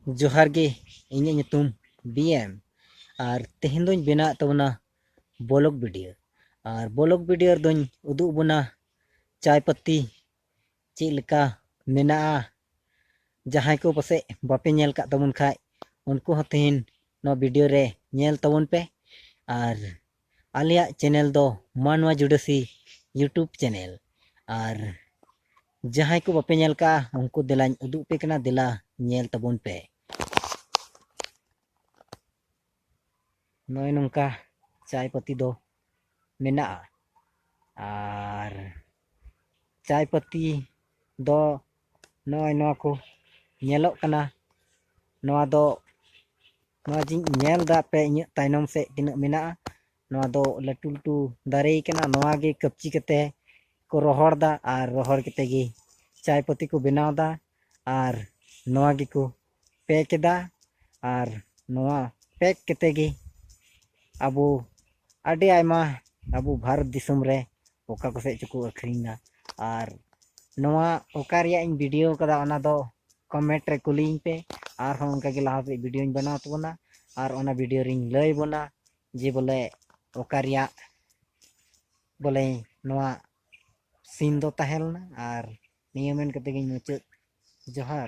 जोहार गे इᱧᱟᱹᱜ ᱧᱩᱛᱩᱢ BM और तेहेन दोኝ बेनाव तबना ब्लॉग वीडियो और ब्लॉग वीडियो दोኝ उदुग बना चाय पत्ती चेक लेका मेना जहां को पासे बापे नेल का तबन खाय उनको ह तेहेन नो वीडियो रे नेल तबन पे और आलिया चैनल दो मानवा जुडसी यूट्यूब चैनल और जहां को बापे नेल का उनको दिलाñ उदुग पे कना दिला नेल तबन पे नय नंका चाय पत्ती दो मेना और चाय पत्ती दो नय नवा को नेलोग कना नवा दो नवा जिं नेल दा पे इᱧ तायनम से तिना मेना नवा दो लटू लटू दारे कना नवा गे कपची कते को रोहड़ दा और रोहड़ कते गे चाय पत्ती को बनाव दा और नवा गे को पैक दा और नवा पैक कते गे अबो अडे आयमा अबो भारत दिसम रे ओका को से चको अखरिना और नवा ओका रिया इन वीडियो कदा ओना दो कमेंट रे कुलिंग पे और हम उनका के लाहा से वीडियो बनाव तबना और ओना वीडियो रिंग लय बना जे बोले ओका रिया बोले नवा सीन दो तहेलना और नियमन कते गे मुचाद जोहार।